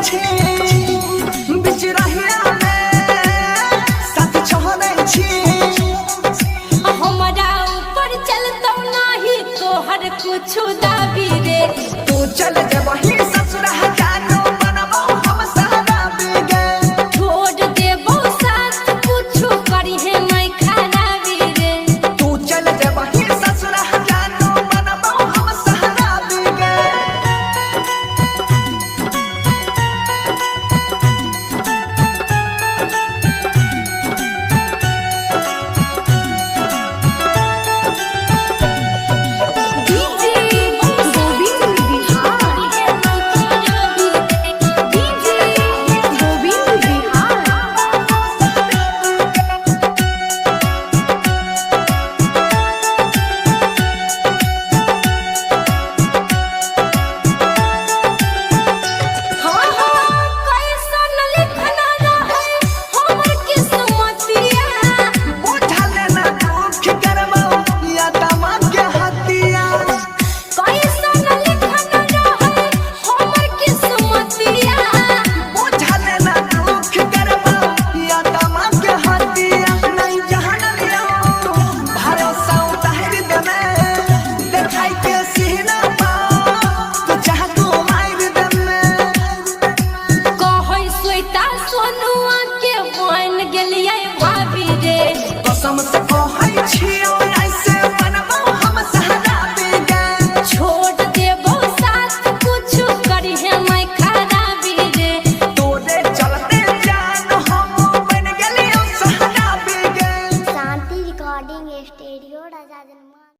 छी बिच रहिया में साथ छोड़े छी हमरा ऊपर चलतौ नाही तोहर कुछ दाबी रे तू चल जबही ससुर जानो बनबो हम सहरा बिगे छोड़ देबो साथ कुछ करिहे मैं खराबी रे तू चल जबही ससुर जानो बनबो हम सहरा बिगे सोनुआ के बन गेलियै भाभी रे कसम से कह